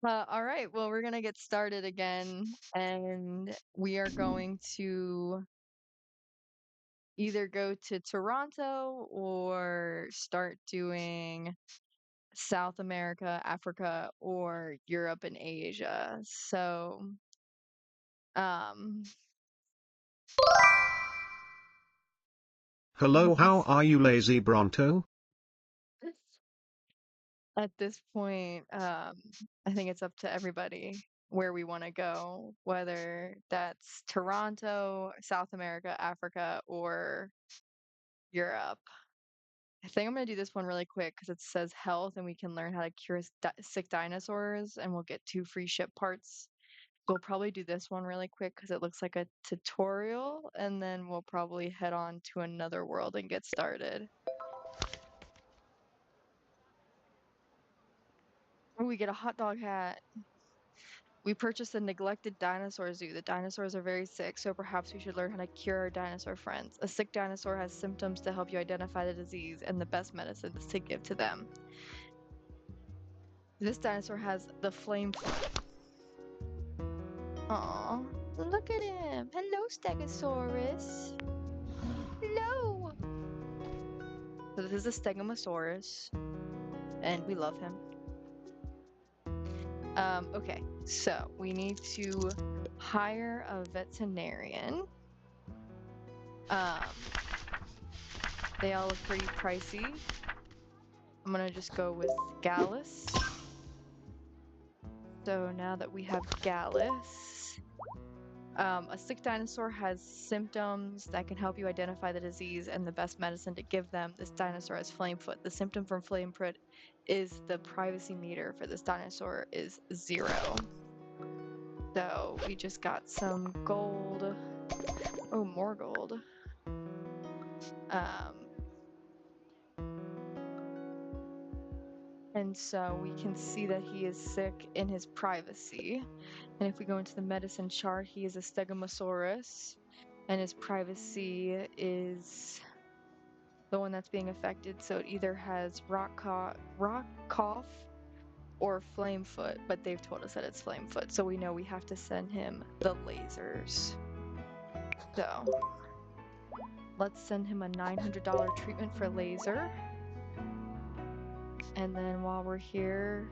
All right, well, we're gonna get started again, and we are going to either go to Toronto or start doing South America, Africa, or Europe and Asia. So, um, Hello, how are you, lazy Bronto? at this point, I think it's up to everybody where we want to go, whether that's Toronto, South America, Africa, or Europe. I think I'm gonna do this one really quick because it says health and we can learn how to cure sick dinosaurs and we'll get 2 free ship parts. We'll probably do this one really quick because it looks like a tutorial and then we'll probably head on to another world and get started. Oh, we get a hot dog hat. We purchased a neglected dinosaur zoo. The dinosaurs are very sick, so perhaps we should learn how to cure our dinosaur friends. A sick dinosaur has symptoms to help you identify the disease, and the best medicine is to give to them. This dinosaur has the flame foot. Aw, look at him. Hello, Stegosaurus. Hello. So this is a Stegosaurus, and we love him. Okay, so we need to hire a veterinarian. Um, they all look pretty pricey. I'm gonna just go with Gallus. So now that we have Gallus, a sick dinosaur has symptoms that can help you identify the disease and the best medicine to give them. This dinosaur has Flamefoot. The symptom from Flamefoot is the privacy meter for this dinosaur is 0. So we just got some gold. Oh, more gold. Um, and so we can see that he is sick in his privacy. And if we go into the medicine chart, he is a Stegosaurus, and his privacy is the one that's being affected. So it either has rock cough or Flamefoot, but they've told us that it's Flamefoot, so we know we have to send him the lasers. So let's send him a $900 treatment for laser. And then while we're here,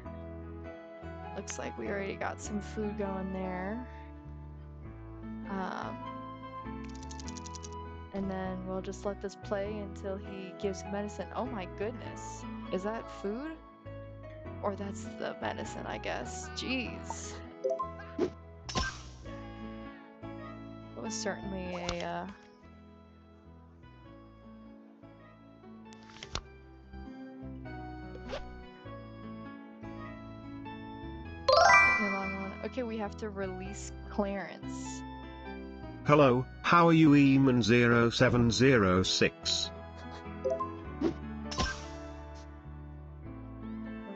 looks like we already got some food going there. And then we'll just let this play until he gives medicine. Oh my goodness. Is that food? Or that's the medicine, I guess. Jeez. It was certainly a, long one. Okay, we have to release Clarence. Hello, how are you, Eamon0706?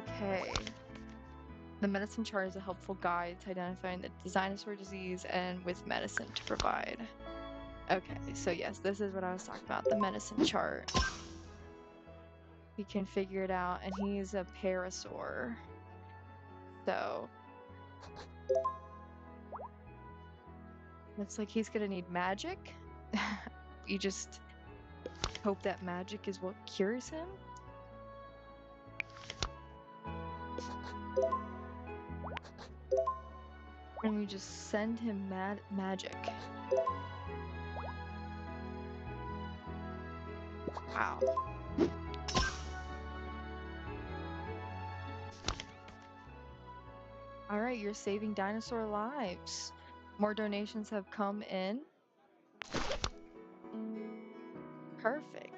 Okay. The medicine chart is a helpful guide to identifying the dinosaur disease and with medicine to provide. Okay, so yes, this is what I was talking about, the medicine chart. He can figure it out, and he's a parasaur. So looks like he's gonna need magic. We just hope that magic is what cures him. And we just send him magic. Wow. Alright, you're saving dinosaur lives. More donations have come in. Perfect.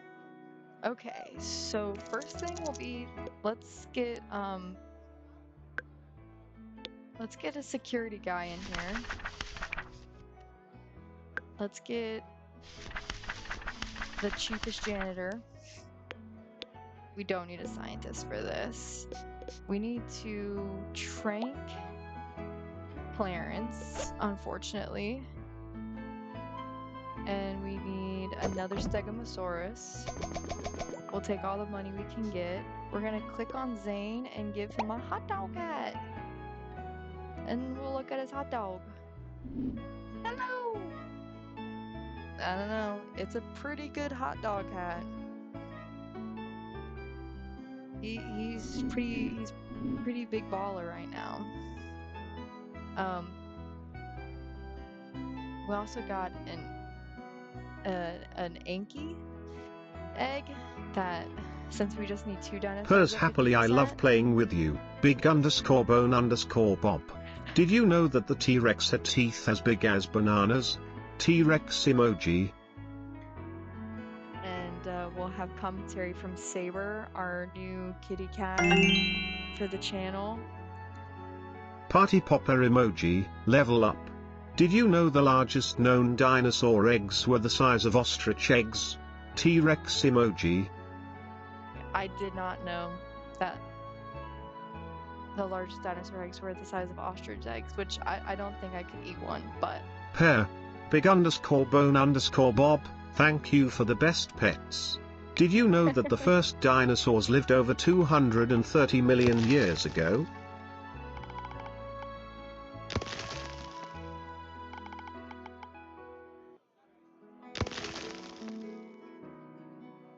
Okay, so first thing will be let's get a security guy in here. Let's get the cheapest janitor. We don't need a scientist for this. We need to trank Clarence, unfortunately. And we need another Stegosaurus. We'll take all the money we can get. We're gonna click on Zane and give him a hot dog hat. and we'll look at his hot dog. Hello! I don't know. It's a pretty good hot dog hat. He's pretty big baller right now. We also got an Anki egg that, since we just need 2 dinosaurs Purrs at happily, I love 50%. playing with you. Big_bone_bob. Did you know that the T-Rex had teeth as big as bananas? T-Rex emoji. And we'll have commentary from Saber, our new kitty cat, for the channel. Party popper emoji, level up. Did you know the largest known dinosaur eggs were the size of ostrich eggs? T-Rex emoji. I did not know that the largest dinosaur eggs were the size of ostrich eggs, which I don't think I could eat one, but... Pair. Big_bone_bob, thank you for the best pets. Did you know that the first dinosaurs lived over 230 million years ago?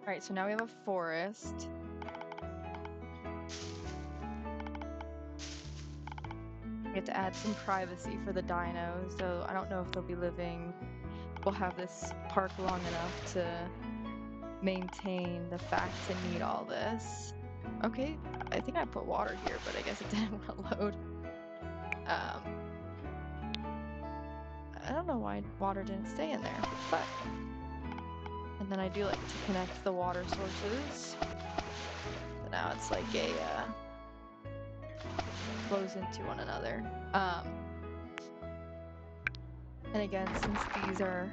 Alright, so now we have a forest. We have to add some privacy for the dinos, so I don't know if they'll be living... We'll have this park long enough to maintain the fact to need all this. Okay, I think I put water here, but I guess it didn't want to load. I don't know why water didn't stay in there, but... And then I do like to connect the water sources. So now it's like a, flows into one another. And again, since these are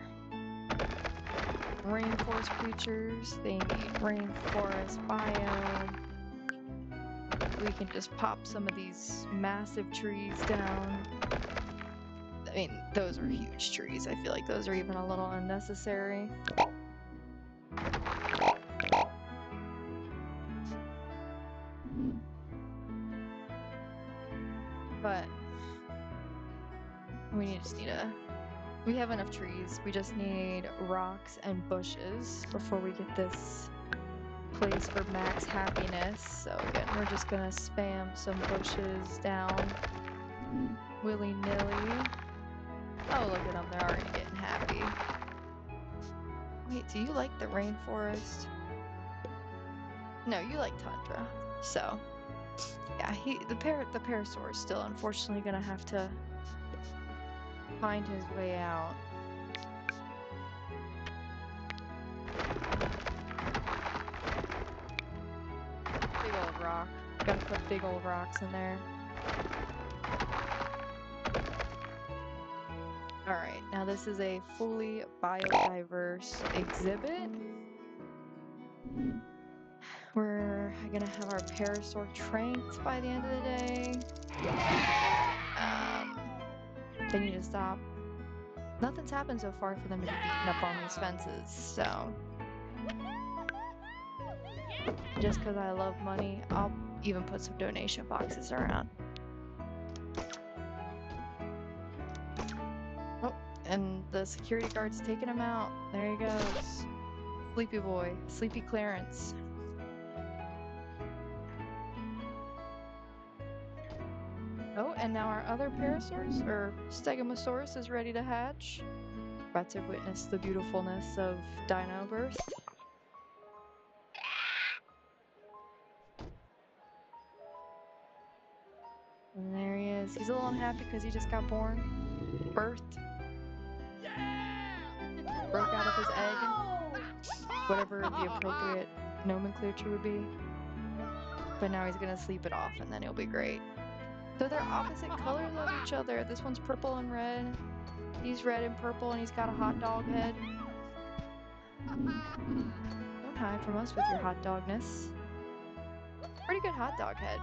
rainforest creatures, they need rainforest biome. We can just pop some of these massive trees down. I mean, those are huge trees. I feel like those are even a little unnecessary. But we have enough trees. We just need rocks and bushes before we get this place for max happiness. So again, we're just gonna spam some bushes down willy-nilly. Oh, look at them, they're already getting happy. Wait, do you like the rainforest? No, you like tundra. So, yeah, the Parasaurus still unfortunately gonna have to find his way out. Big old rock. Gotta put big old rocks in there. Alright, now this is a fully biodiverse exhibit. We're gonna have our Parasaur tranked by the end of the day. They need to stop. Nothing's happened so far for them to be beaten up on these fences, so... Just because I love money, I'll even put some donation boxes around. Oh, and the security guard's taking him out. There he goes. Sleepy boy. Sleepy Clarence. Oh, and now our other Parasaurus, or Stegosaurus, is ready to hatch. About to witness the beautifulness of dino birth. And there he is. He's a little unhappy because he just got birthed. Broke out of his egg. Whatever the appropriate nomenclature would be. But now he's gonna sleep it off and then he'll be great. So they're opposite colors of each other. This one's purple and red. He's red and purple and he's got a hot dog head. Don't hide from us with your hot dogness. Pretty good hot dog head.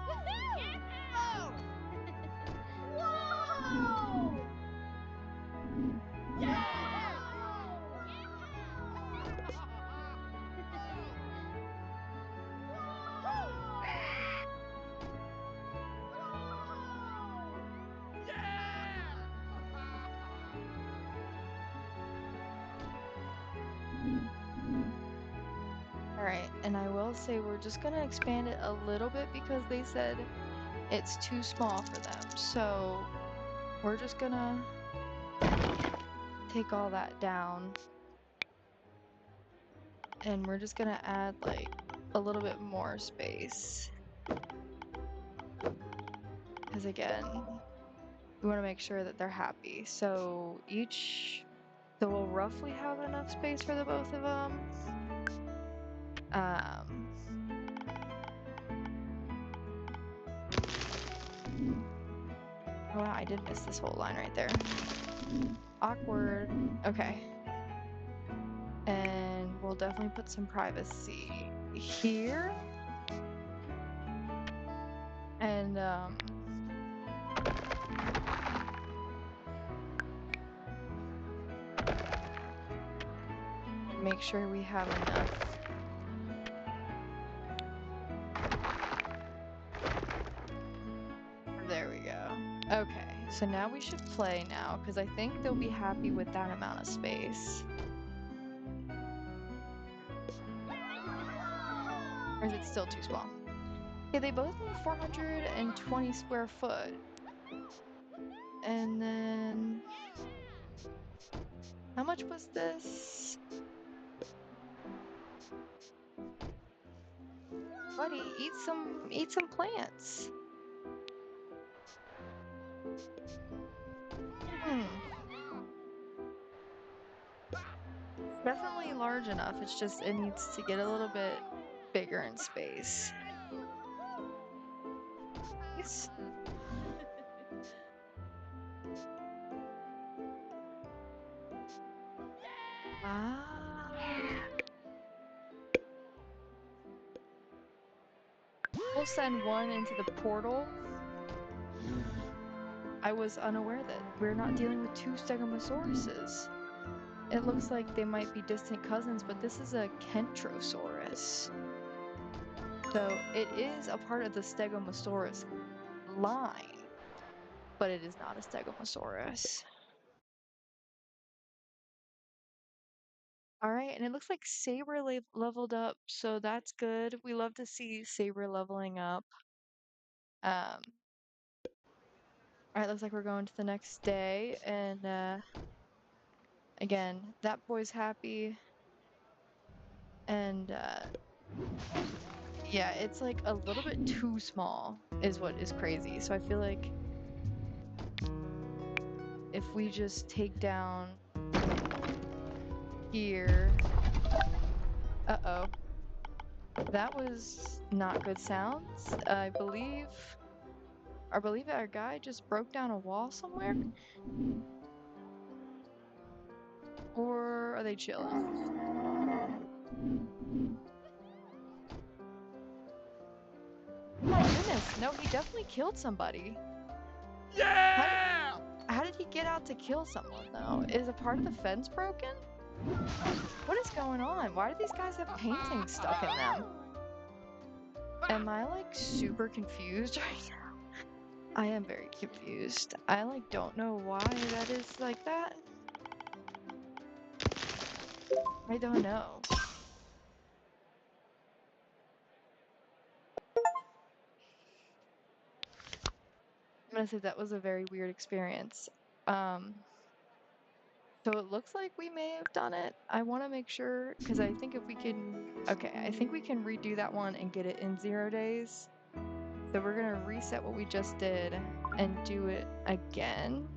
And I will say we're just gonna expand it a little bit because they said it's too small for them. So we're just gonna take all that down. And we're just gonna add like a little bit more space. Because again, we want to make sure that they're happy. So we'll roughly have enough space for the both of them. Oh wow, I did miss this whole line right there. Awkward. Okay. And we'll definitely put some privacy here. And make sure we have enough. There we go. Okay, so now we should play now, because I think they'll be happy with that amount of space. Or is it still too small? Okay, they both need 420 square foot. And then... how much was this? Buddy, eat some plants. Definitely large enough. It's just it needs to get a little bit bigger in space. Yes. Ah. We'll send one into the portal. I was unaware that we're not dealing with two Stegomosauruses. It looks like they might be distant cousins, but this is a Kentrosaurus. So it is a part of the Stegosaurus line, but it is not a Stegosaurus. All right, and it looks like Saber leveled up, so that's good. We love to see Saber leveling up. All right, looks like we're going to the next day, and again, that boy's happy, and yeah, it's like a little bit too small is what is crazy. So I feel like if we just take down here, uh-oh, that was not good sounds. I believe our guy just broke down a wall somewhere. Or are they chilling? Oh my goodness, no, he definitely killed somebody. Yeah! How did he get out to kill someone, though? Is a part of the fence broken? What is going on? Why do these guys have paintings stuck in them? Am I, like, super confused right now? I am very confused. I, like, don't know why that is like that. I don't know. I'm gonna say that was a very weird experience. So it looks like we may have done it. I want to make sure, because I think if we can... okay, I think we can redo that one and get it in 0 days. So we're gonna reset what we just did and do it again.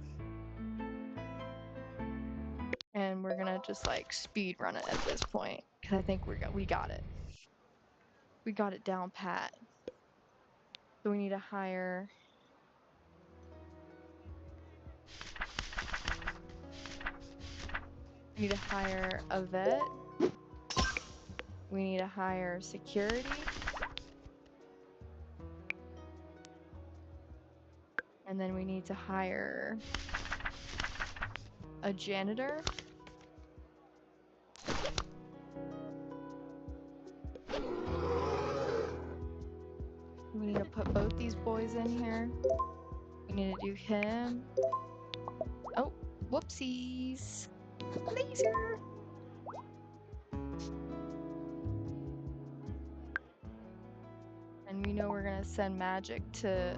And we're gonna just like speed run it at this point, because I think we got it. We got it down pat. So we need to hire... we need to hire a vet. We need to hire security. And then we need to hire a janitor. We need to put both these boys in here. We need to do him. Oh, whoopsies. Laser. we know we're gonna send magic to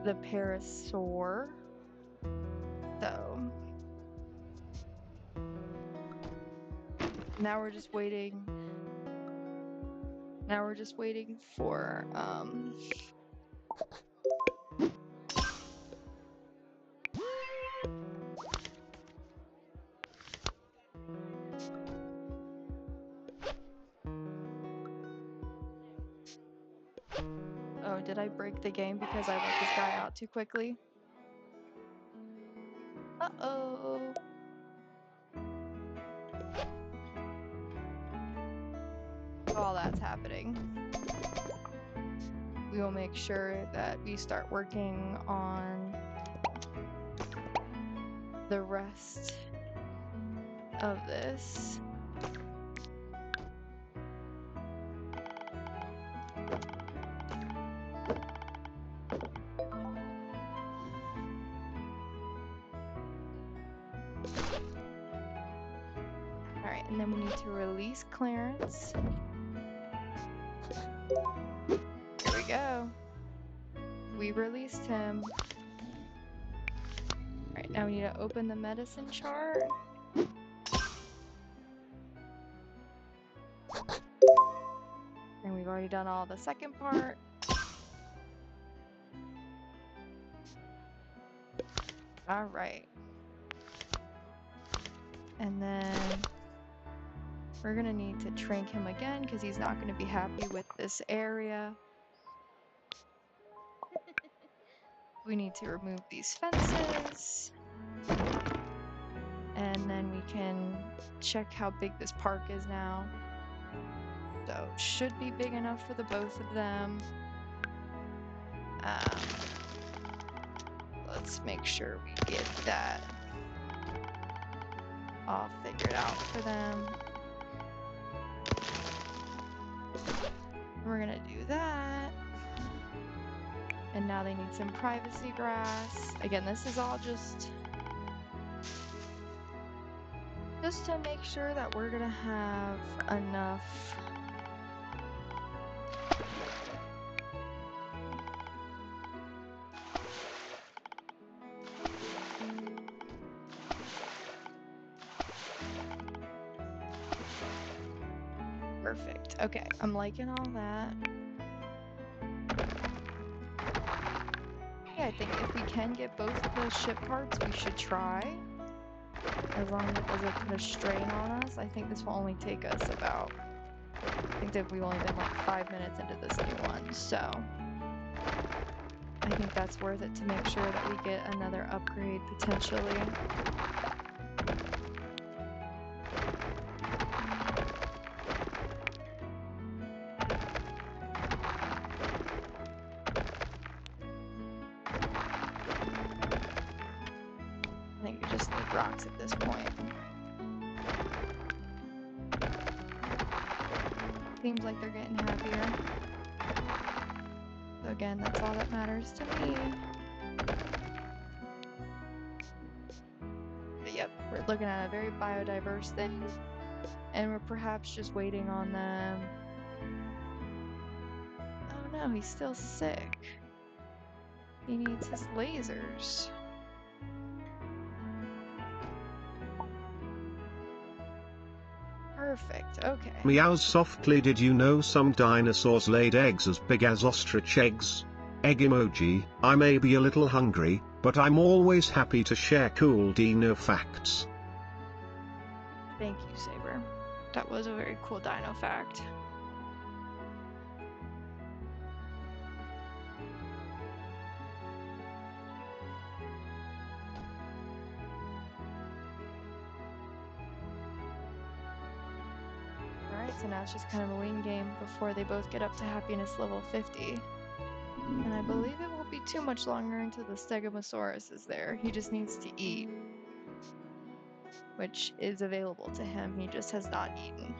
the Parasaur. So now we're just waiting. Now we're just waiting for oh, did I break the game because I let this guy out too quickly? Uh-oh. While that's happening, we will make sure that we start working on the rest of this. Alright, and then we need to release Clarence. Here we go. We released him. Alright, now we need to open the medicine chart. And we've already done all the second part. Alright. And then we're gonna need to trank him again because he's not gonna be happy with this area. We need to remove these fences. And then we can check how big this park is now. So it should be big enough for the both of them. Let's make sure we get that all figured out for them. We're gonna do that. And now they need some privacy grass. Again, this is all just to make sure that we're gonna have enough perfect. Okay, I'm liking all that. Yeah, I think if we can get both of those ship parts, we should try. As long as it doesn't put a strain on us. I think this will only take us about, I think that we've only been like 5 minutes into this new one, so I think that's worth it to make sure that we get another upgrade potentially. I think we just need rocks at this point. Seems like they're getting happier. So again, that's all that matters to me. But yep, we're looking at a very biodiverse thing. And we're perhaps just waiting on them. Oh no, he's still sick. He needs his lasers. Perfect, okay. Meows softly. Did you know some dinosaurs laid eggs as big as ostrich eggs? Egg emoji. I may be a little hungry, but I'm always happy to share cool dino facts. Thank you, Saber. That was a very cool dino fact. Alright, so now it's just kind of a waiting game before they both get up to happiness level 50. And I believe it won't be too much longer until the Stegosaurus is there. He just needs to eat, which is available to him. He just has not eaten.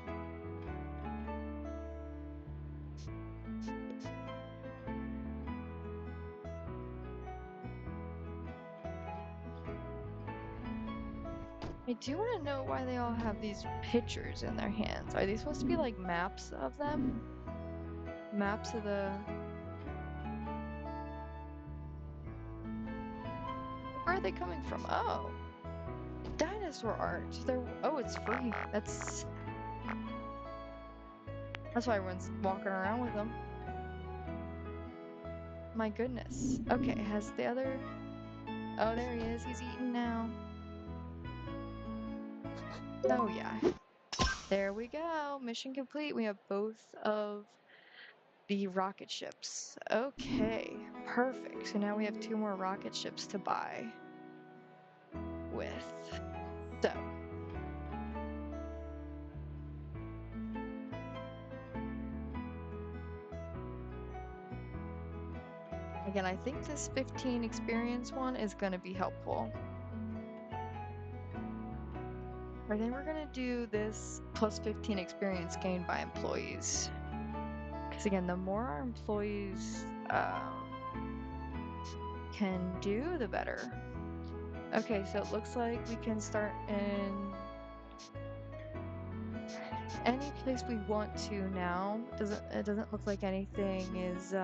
I do want to know why they all have these pictures in their hands. Are they supposed to be like maps of them? Maps of the are they coming from? Oh, dinosaur art. Oh, it's free. That's why everyone's walking around with them. My goodness. Okay, has the other... Oh, there he is. He's eating now. Oh, yeah. There we go. Mission complete. We have both of the rocket ships. Okay, perfect. So now we have 2 more rocket ships to buy with. So, again, I think this 15 experience one is going to be helpful. I think we're going to do this plus 15 experience gained by employees. Because again, the more our employees can do, the better. Okay, so it looks like we can start in any place we want to now. It doesn't look like anything is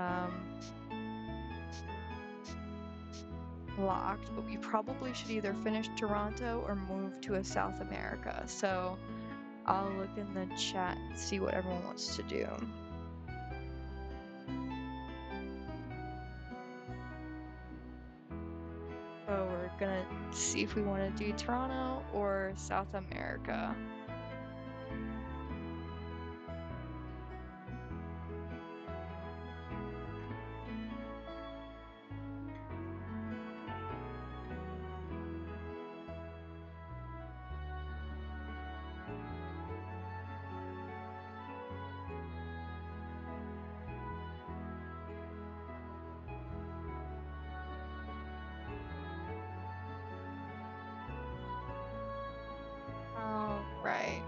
locked, but we probably should either finish Toronto or move to a South America. So I'll look in the chat and see what everyone wants to do. So we're gonna see if we want to do Toronto or South America. All right.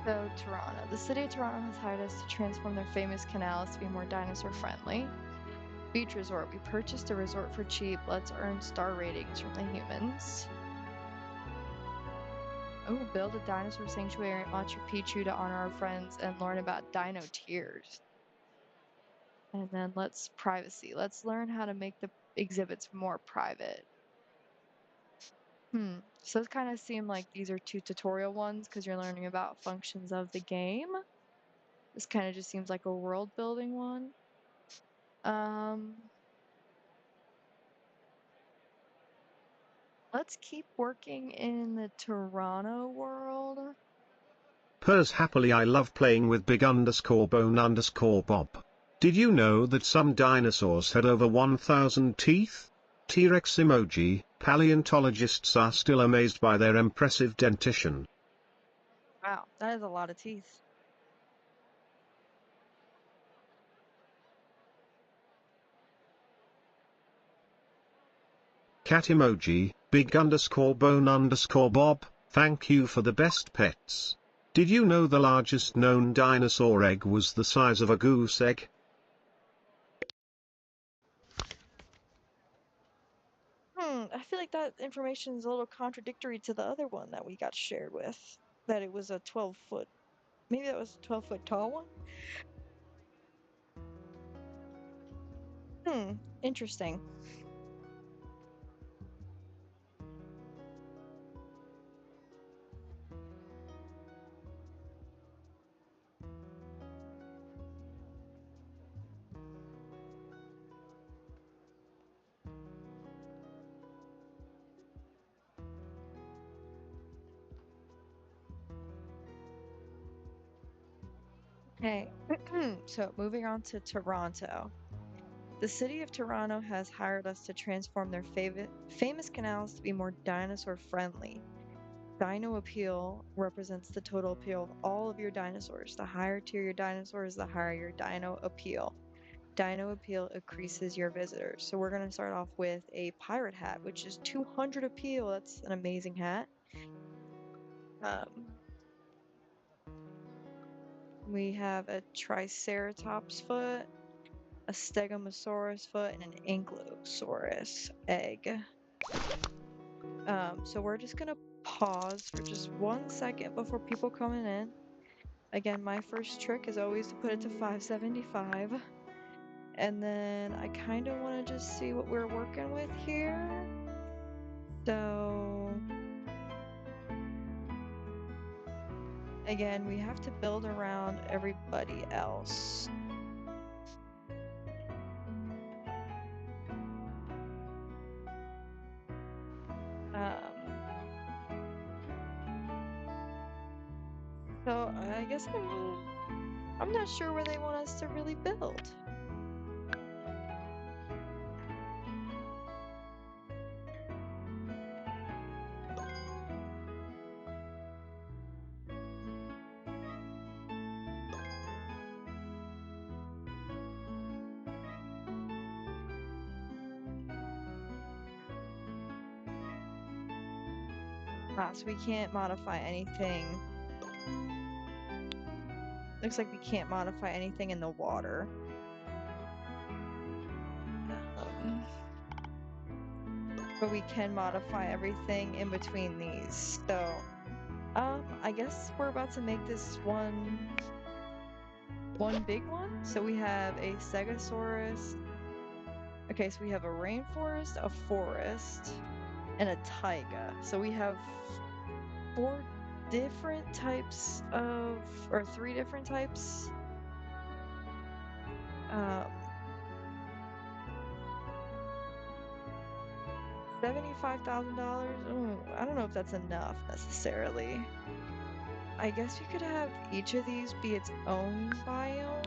So Toronto. The city of Toronto has hired us to transform their famous canals to be more dinosaur friendly. Beach resort. We purchased a resort for cheap. Let's earn star ratings from the humans. Oh, build a dinosaur sanctuary at Machu Picchu to honor our friends and learn about dino tears. And then let's privacy. Let's learn how to make the exhibits more private. So it kind of seem like these are 2 tutorial ones because you're learning about functions of the game. This kind of just seems like a world building one. Let's keep working in the Toronto world. Pers happily I love playing with big_bone_bob. Did you know that some dinosaurs had over 1,000 teeth? T-Rex emoji. Paleontologists are still amazed by their impressive dentition. Wow, that is a lot of teeth. Cat emoji. Big_bone_bob. Thank you for the best pets. Did you know the largest known dinosaur egg was the size of a goose egg? I feel like that information is a little contradictory to the other one that we got shared with. That it was a 12-foot. Maybe that was a 12-foot tall one? Interesting. Okay, so moving on to Toronto. The city of Toronto has hired us to transform their famous canals to be more dinosaur friendly. Dino appeal represents the total appeal of all of your dinosaurs. The higher tier your dinosaurs, the higher your dino appeal. Dino appeal increases your visitors. So we're going to start off with a pirate hat, which is 200 appeal. That's an amazing hat. We have a Triceratops foot, a Stegosaurus foot, and an Ankylosaurus egg. So we're just gonna pause for just 1 second before people coming in. Again, my first trick is always to put it to 575. And then I kind of want to just see what we're working with here. So again, we have to build around everybody else. So I guess I'm not sure where they want us to really build. So we can't modify anything. Looks like we can't modify anything in the water. But we can modify everything in between these. So, I guess we're about to make this one big one. So we have a Stegosaurus. Okay, so we have a rainforest, a forest, and a taiga. So we have 4 different types of, or 3 different types. $75,000? I don't know if that's enough necessarily. I guess we could have each of these be its own biome.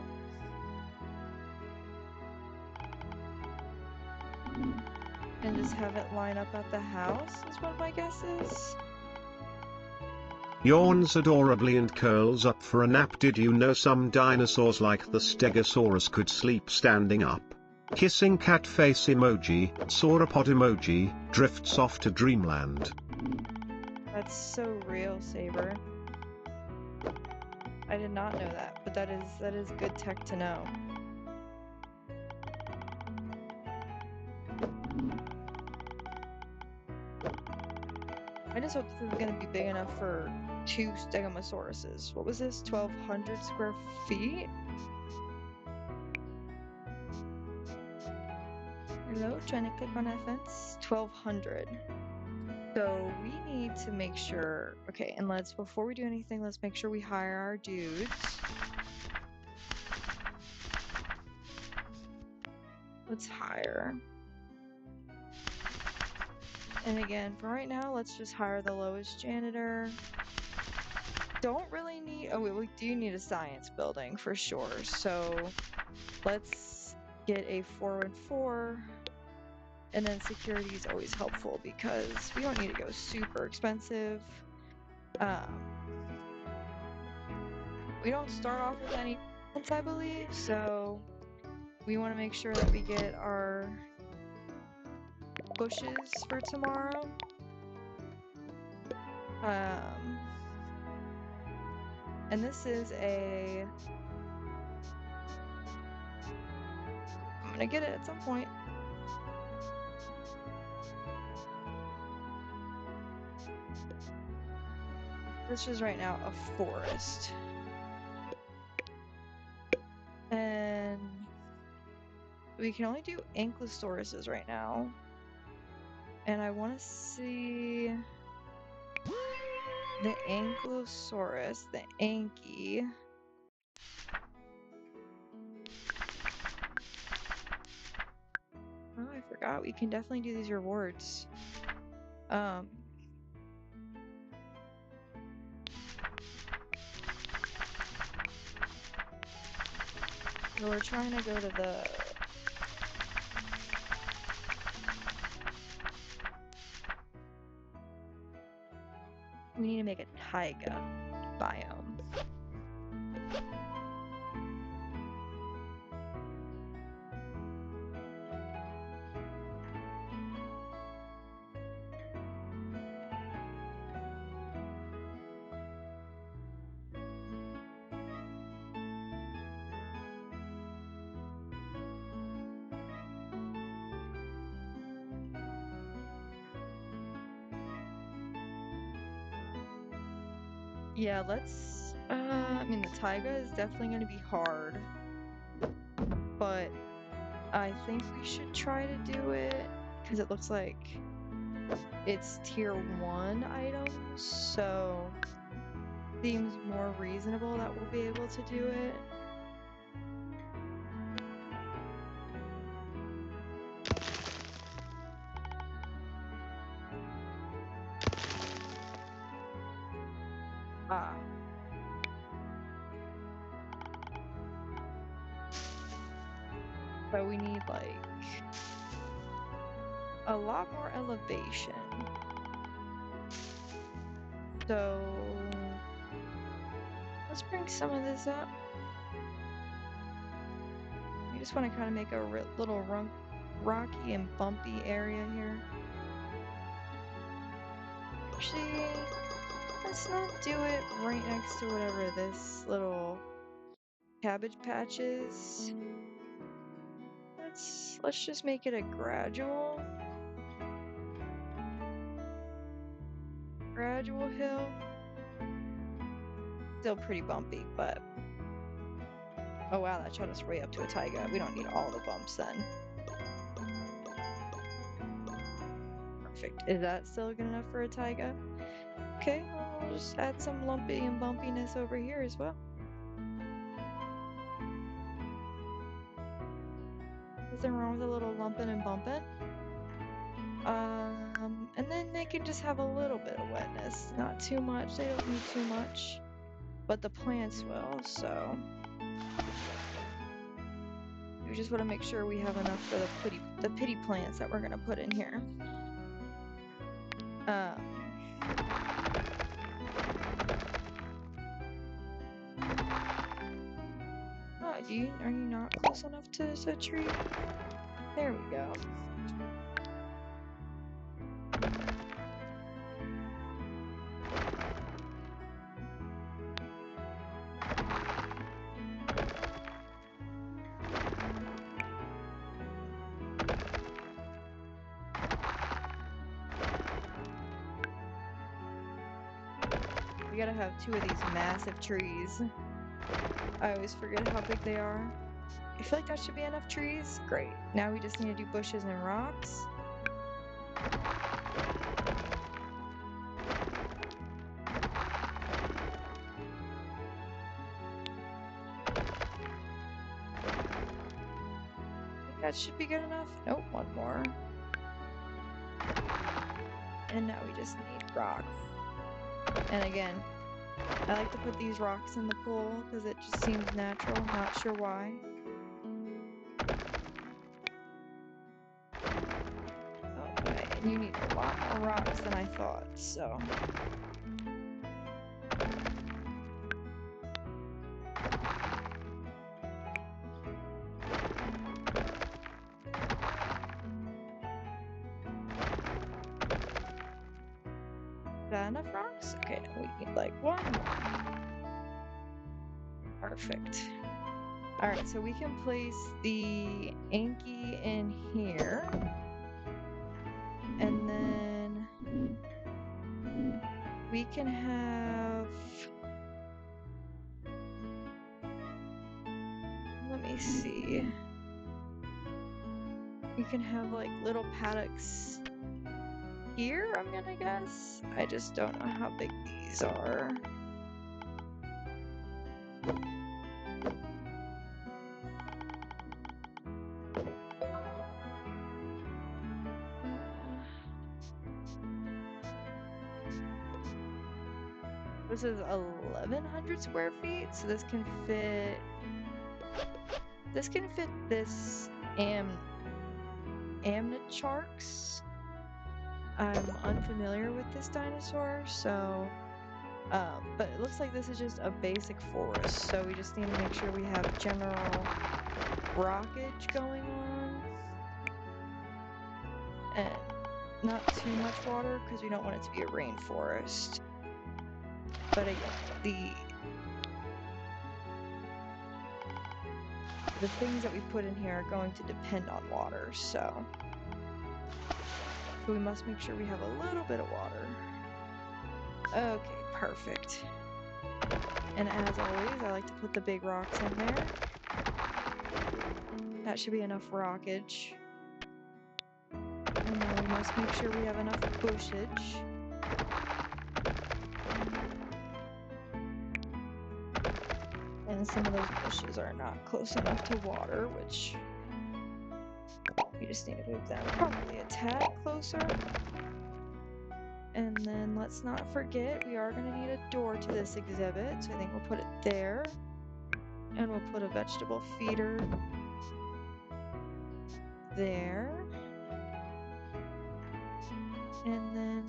And just have it line up at the house, is what my guess is. Yawns adorably and curls up for a nap. Did you know some dinosaurs like the Stegosaurus could sleep standing up? Kissing cat face emoji, sauropod emoji, drifts off to dreamland. That's so real, Saber. I did not know that, but that is good tech to know. I just hope this is gonna be big enough for 2 Stegomosauruses. What was this? 1,200 square feet? Hello, trying to click on that fence. 1,200. So we need to make sure. Okay, and before we do anything, let's make sure we hire our dudes. Let's hire. And again, for right now, let's just hire the lowest janitor. Don't really need, we do need a science building for sure. So let's get a 414. And then security is always helpful because we don't need to go super expensive. We don't start off with any plants, I believe, so we want to make sure that we get our bushes for tomorrow. And this is I'm gonna get it at some point. This is right now a forest. And we can only do Ankylosauruses right now. And I want to see the Ankylosaurus, the Anky. Oh, I forgot. We can definitely do these rewards. So we're trying to go to the... We need to make a taiga biome. Yeah, let's... I mean, the taiga is definitely going to be hard. But I think we should try to do it because it looks like it's tier 1 items, so seems more reasonable that we'll be able to do it. Ah. So we need like a lot more elevation. So let's bring some of this up. We just want to kind of make a little rocky and bumpy area here. Actually, let's not do it right next to whatever this little cabbage patch is. Let's just make it a gradual hill. Still pretty bumpy, but oh wow, that shot us way up to a taiga. We don't need all the bumps then. Perfect. Is that still good enough for a taiga? Okay, well, we'll just add some lumpy and bumpiness over here as well. Nothing wrong with a little lumping and bumping. And then they can just have a little bit of wetness. Not too much. They don't need too much. But the plants will, so we just want to make sure we have enough for the pity plants that we're gonna put in here. Oh, are you not close enough to the tree? There we go. We gotta have 2 of these massive trees. I always forget how big they are. I feel like that should be enough trees. Great. Now we just need to do bushes and rocks. That should be good enough. Nope, one more. And now we just need rocks. And again, I like to put these rocks in the pool because it just seems natural. Not sure why. Okay, and you need a lot more rocks than I thought, so. Is that enough rocks? Okay, we need like 1 more. Perfect. Alright, so we can place the Anki in here. And then we can have... Let me see. We can have like little paddocks here, I'm gonna guess. I just don't know how big these are. This is 1,100 square feet, so this can fit this Amnicharks. I'm unfamiliar with this dinosaur, so but it looks like this is just a basic forest, so we just need to make sure we have general rockage going on and not too much water because we don't want it to be a rainforest. But again, the things that we put in here are going to depend on water, so we must make sure we have a little bit of water. Okay, perfect. And as always, I like to put the big rocks in there. That should be enough rockage. And now we must make sure we have enough bushage. And some of those bushes are not close enough to water, which we just need to move them probably a tad closer. And then let's not forget, we are going to need a door to this exhibit, so I think we'll put it there. And we'll put a vegetable feeder there. And then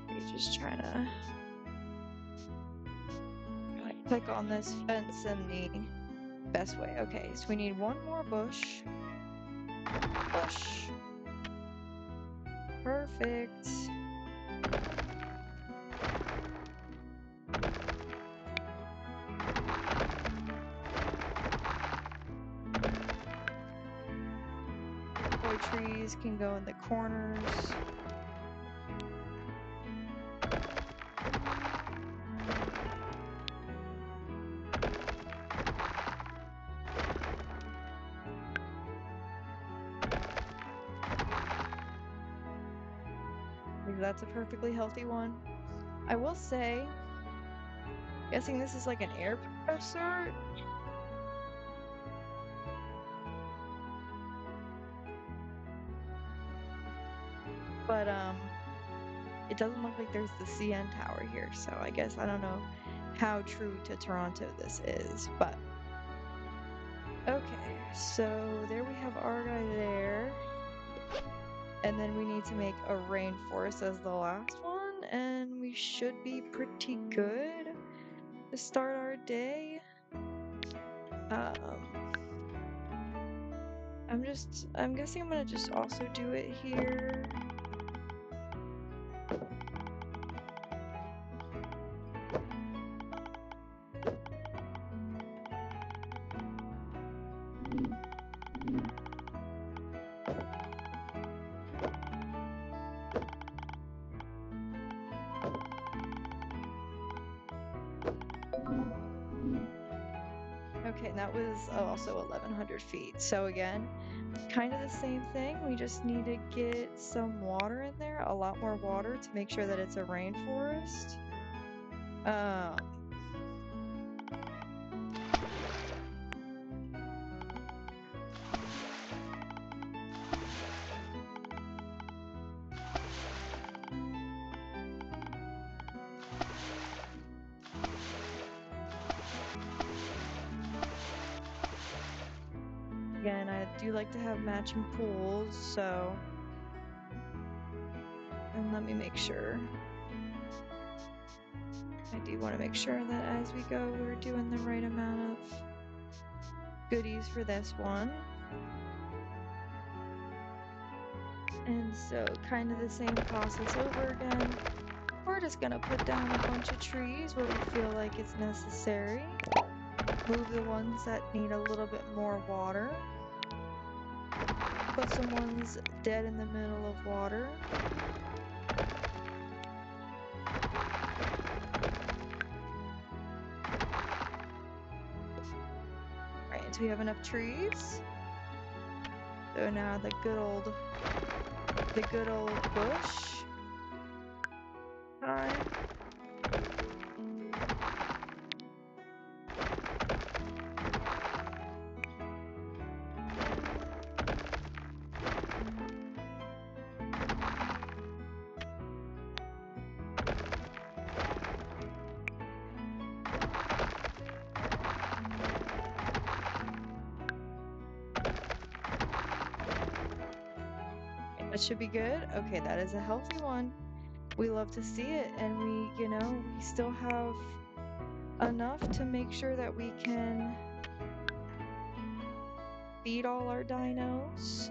we're just trying to click on this fence in the best way. Okay, so we need one more bush. Bush. Perfect. Boy trees can go in the corners. That's a perfectly healthy one. I will say, guessing this is like an air compressor. But it doesn't look like there's the CN tower here, so I guess I don't know how true to Toronto this is, but okay, so there we have our guy there. And then we need to make a rainforest as the last one, and we should be pretty good to start our day. I'm guessing I'm gonna just also do it here. Okay, and that was also 1100 feet. So again, kind of the same thing. We just need to get some water in there, a lot more water to make sure that it's a rainforest. Again, I do like to have matching pools, so... And let me make sure. I do want to make sure that as we go, we're doing the right amount of goodies for this one. And so, kind of the same process over again. We're just gonna put down a bunch of trees where we feel like it's necessary. Move the ones that need a little bit more water. Put some ones dead in the middle of water. Right, until we have enough trees. So now the good old bush time. That should be good. Okay, that is a healthy one. We love to see it, and we still have enough to make sure that we can feed all our dinos.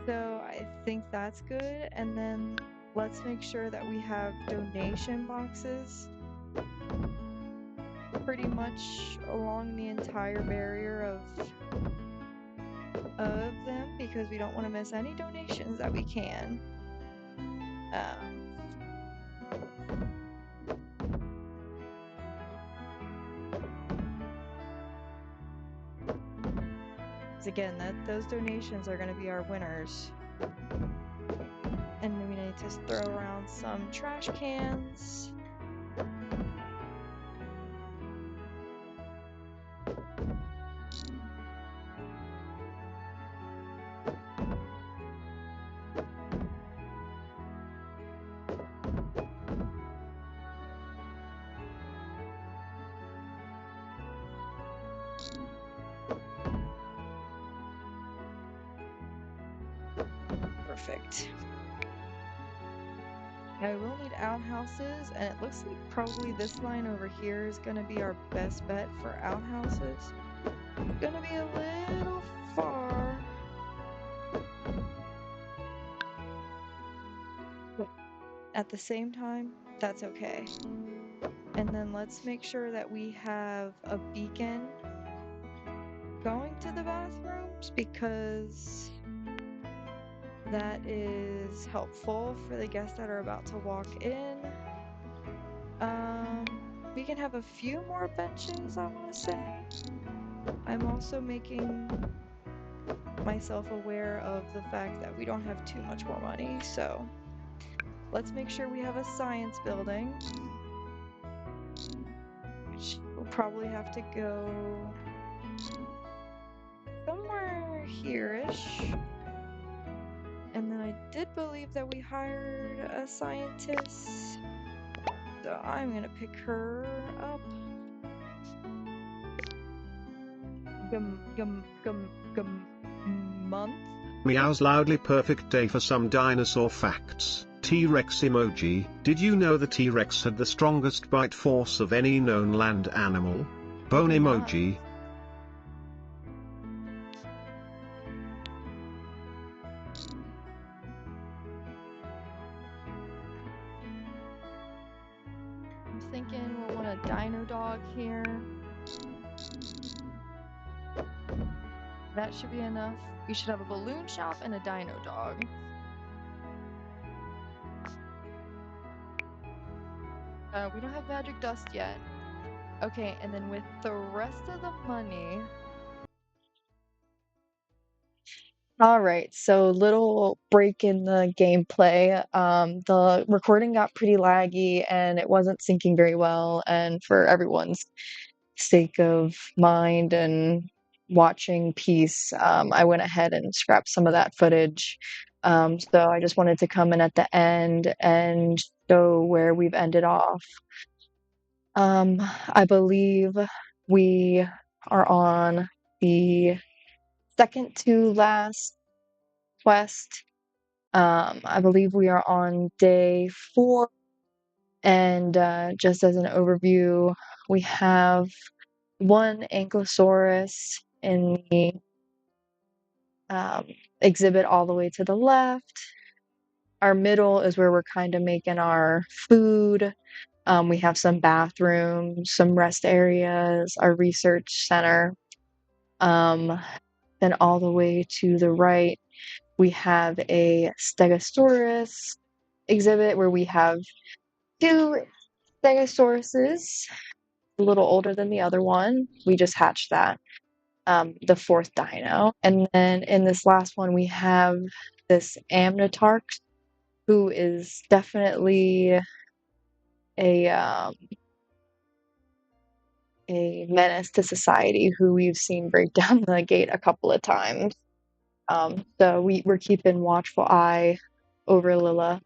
So I think that's good. And then let's make sure that we have donation boxes pretty much along the entire barrier of them, because we don't want to miss any donations that we can. Again, those donations are going to be our winners. And then we need to throw around some trash cans. Perfect. I will need outhouses, and it looks like probably this line over here is going to be our best bet for outhouses. It's going to be a little far. But at the same time, that's okay. And then let's make sure that we have a beacon going to the bathrooms, because that is helpful for the guests that are about to walk in. We can have a few more benches, I want to say. I'm also making myself aware of the fact that we don't have too much more money, so let's make sure we have a science building, which will probably have to go somewhere here-ish. And then I did believe that we hired a scientist, so I'm gonna pick her up. Month. Meows loudly. Perfect day for some dinosaur facts. T-Rex emoji. Did you know the T-Rex had the strongest bite force of any known land animal? Bone Did not. emoji. I'm thinking we'll want a dino dog here. That should be enough. We should have a balloon shop and a dino dog. We don't have magic dust yet. Okay, and then with the rest of the money... Alright, so little break in the gameplay. The recording got pretty laggy and it wasn't syncing very well, and for everyone's sake of mind and watching peace, I went ahead and scrapped some of that footage. So I just wanted to come in at the end and show where we've ended off. I believe we are on the second to last quest. I believe we are on day 4, and just as an overview, we have one Ankylosaurus in the exhibit all the way to the left. Our middle is where we're kind of making our food. We have some bathrooms, some rest areas, our research center. Then all the way to the right, we have a Stegosaurus exhibit where we have 2 Stegosauruses, a little older than the other one. We just hatched that, the 4th dino. And then in this last one, we have this Amnotarch, who is definitely a menace to society, who we've seen break down the gate a couple of times. So we're keeping watchful eye over Lilla.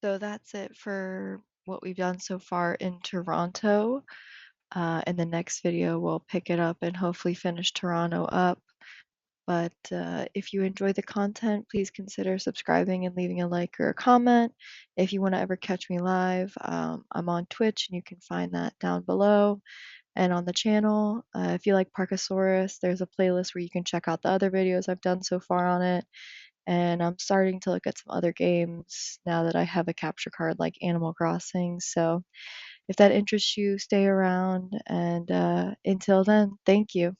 So that's it for what we've done so far in Toronto. In the next video, we'll pick it up and hopefully finish Toronto up. But if you enjoy the content, please consider subscribing and leaving a like or a comment. If you want to ever catch me live, I'm on Twitch, and you can find that down below. And on the channel, if you like Parkasaurus, there's a playlist where you can check out the other videos I've done so far on it. And I'm starting to look at some other games now that I have a capture card like Animal Crossing. So if that interests you, stay around. And until then, thank you.